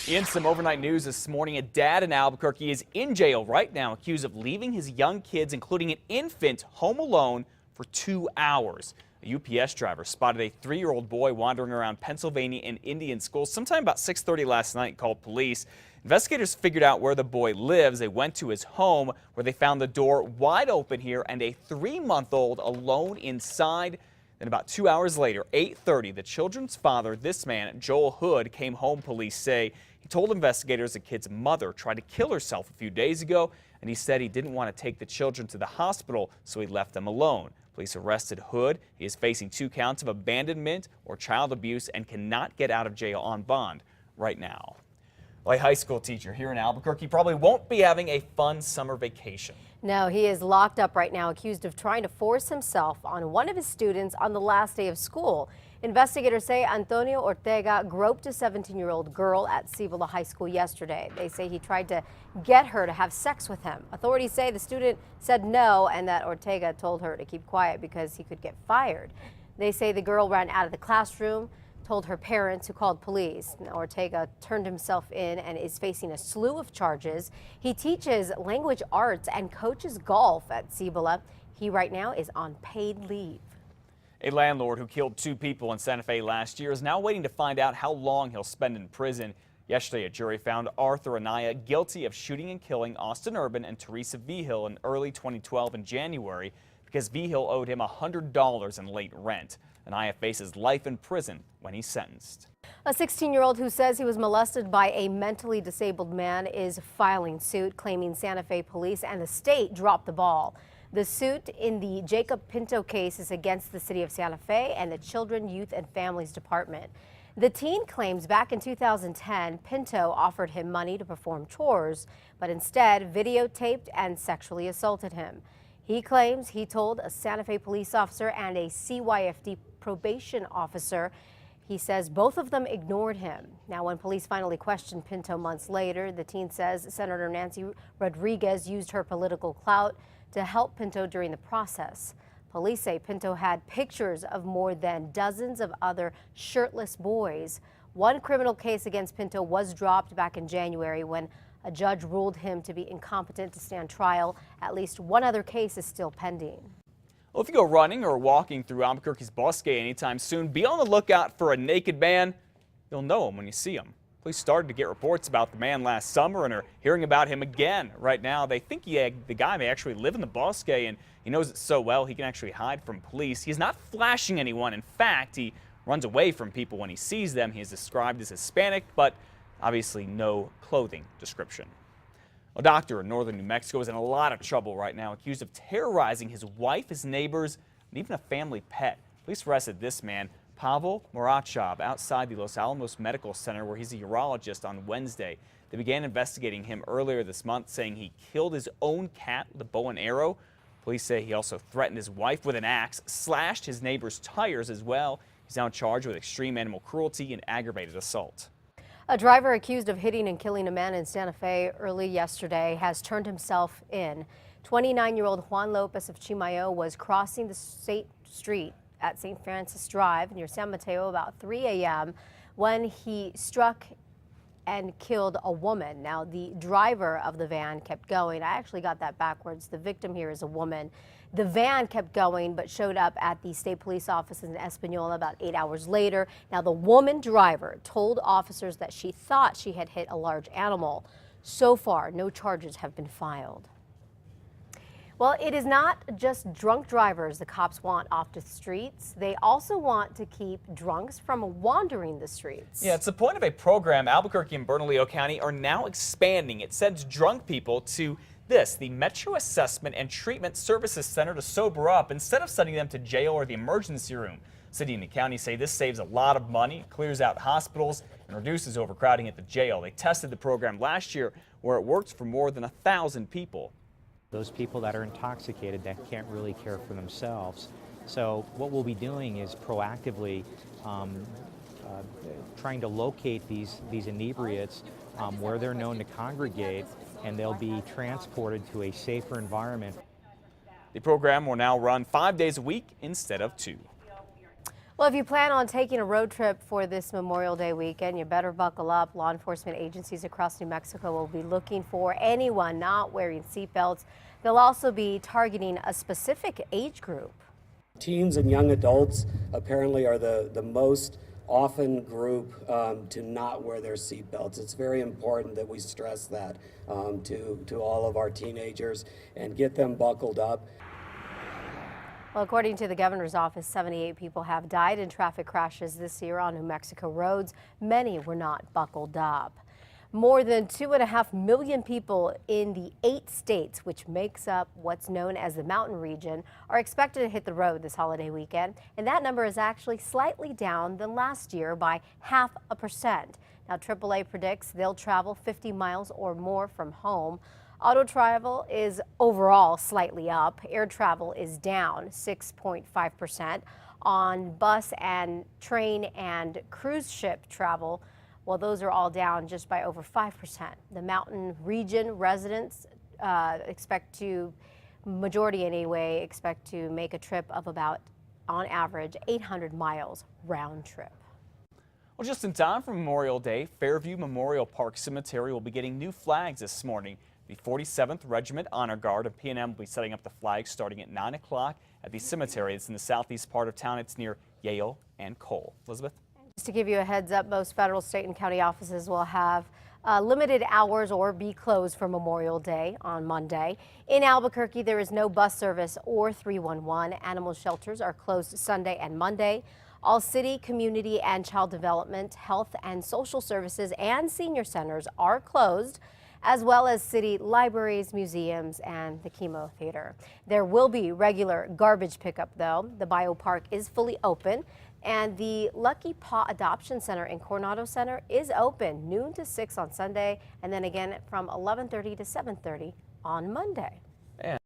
In some overnight news this morning, a dad in Albuquerque is in jail right now, accused of leaving his young kids, including an infant, home alone for 2 hours. A UPS driver spotted a 3-year-old boy wandering around Pennsylvania and Indian schools sometime about 6:30 last night and called police. Investigators figured out where the boy lives. They went to his home, where they found the door wide open here and a 3-month-old alone inside. Then about 2 hours later, 8:30, the children's father, this man, Joel Hood, came home, police say. He told investigators the kid's mother tried to kill herself a few days ago, and he said he didn't want to take the children to the hospital, so he left them alone. Police arrested Hood. He is facing 2 counts of abandonment or child abuse and cannot get out of jail on bond right now. Well, a high school teacher here in Albuquerque probably won't be having a fun summer vacation. No, he is locked up right now, accused of trying to force himself on one of his students on the last day of school. Investigators say Antonio Ortega groped a 17-year-old girl at Cibola High School yesterday. They say he tried to get her to have sex with him. Authorities say the student said no and that Ortega told her to keep quiet because he could get fired. They say the girl ran out of the classroom, told her parents, who called police. Now, Ortega turned himself in and is facing a slew of charges. He teaches language arts and coaches golf at Cibola. He right now is on paid leave. A landlord who killed 2 people in Santa Fe last year is now waiting to find out how long he'll spend in prison. Yesterday, a jury found Arthur Anaya guilty of shooting and killing Austin Urban and Teresa Vigil in early 2012 in January because Vigil owed him $100 in late rent. Anaya faces life in prison when he's sentenced. A 16-year-old who says he was molested by a mentally disabled man is filing suit, claiming Santa Fe police and the state dropped the ball. The suit in the Jacob Pinto case is against the city of Santa Fe and the Children, Youth and Families Department. The teen claims back in 2010, Pinto offered him money to perform chores, but instead videotaped and sexually assaulted him. He claims he told a Santa Fe police officer and a CYFD probation officer. He says both of them ignored him. Now, when police finally questioned Pinto months later, the teen says Senator Nancy Rodriguez used her political clout to help Pinto during the process. Police say Pinto had pictures of more than dozens of other shirtless boys. One criminal case against Pinto was dropped back in January when a judge ruled him to be incompetent to stand trial. At least one other case is still pending. Well, if you go running or walking through Albuquerque's Bosque anytime soon, be on the lookout for a naked man. You'll know him when you see him. Police started to get reports about the man last summer and are hearing about him again. Right now, they think the guy may actually live in the Bosque, and he knows it so well he can actually hide from police. He's not flashing anyone. In fact, he runs away from people when he sees them. He is described as Hispanic, but obviously no clothing description. A doctor in northern New Mexico is in a lot of trouble right now, accused of terrorizing his wife, his neighbors, and even a family pet. Police arrested this man, Pavel Murachov, outside the Los Alamos Medical Center, where he's a urologist, on Wednesday. They began investigating him earlier this month, saying he killed his own cat with a bow and arrow. Police say he also threatened his wife with an axe, slashed his neighbor's tires as well. He's now charged with extreme animal cruelty and aggravated assault. A driver accused of hitting and killing a man in Santa Fe early yesterday has turned himself in. 29-year-old Juan Lopez of Chimayo was crossing the state street at St. Francis Drive near San Mateo about 3 a.m. when he struck and killed a woman. Now, the driver of the van kept going. I actually got that backwards. The victim here is a woman. The van kept going but showed up at the state police office in Espanola about 8 hours later. Now, the woman driver told officers that she thought she had hit a large animal. So far, no charges have been filed. Well, it is not just drunk drivers the cops want off the streets. They also want to keep drunks from wandering the streets. Yeah, it's the point of a program Albuquerque and Bernalillo County are now expanding. It sends drunk people to the Metro Assessment and Treatment Services Center to sober up instead of sending them to jail or the emergency room. City and the county say this saves a lot of money, clears out hospitals, and reduces overcrowding at the jail. They tested the program last year where it works for more than 1,000 people. Those people that are intoxicated that can't really care for themselves. So what we'll be doing is proactively trying to locate these inebriates where they're known to congregate, and they'll be transported to a safer environment. The program will now run 5 days a week instead of 2. Well, if you plan on taking a road trip for this Memorial Day weekend, you better buckle up. Law enforcement agencies across New Mexico will be looking for anyone not wearing seatbelts. They'll also be targeting a specific age group. Teens and young adults apparently are the most often group to not wear their seatbelts. It's very important that we stress that to all of our teenagers and get them buckled up. Well, according to the governor's office, 78 people have died in traffic crashes this year on New Mexico roads. Many were not buckled up. More than 2.5 million people in the 8 states, which makes up what's known as the mountain region, are expected to hit the road this holiday weekend. And that number is actually slightly down than last year by 0.5%. Now, AAA predicts they'll travel 50 miles or more from home. Auto travel is overall slightly up. Air travel is down 6.5%. On bus and train and cruise ship travel, well, those are all down just by over 5%. The mountain region residents majority anyway, expect to make a trip of about, on average, 800 miles round trip. Well, just in time for Memorial Day, Fairview Memorial Park Cemetery will be getting new flags this morning. The 47th Regiment Honor Guard of P&M will be setting up the flags starting at 9 o'clock at the cemetery. It's in the southeast part of town. It's near Yale and Cole. Elizabeth? Just to give you a heads up, most federal, state, and county offices will have limited hours or be closed for Memorial Day on Monday. In Albuquerque, there is no bus service or 311. Animal shelters are closed Sunday and Monday. All city, community, and child development, health and social services, and senior centers are closed, as well as city libraries, museums, and the Chemo Theater. There will be regular garbage pickup, though. The biopark is fully open, and the Lucky Paw Adoption Center in Coronado Center is open noon to 6 on Sunday, and then again from 11:30 to 7:30 on Monday.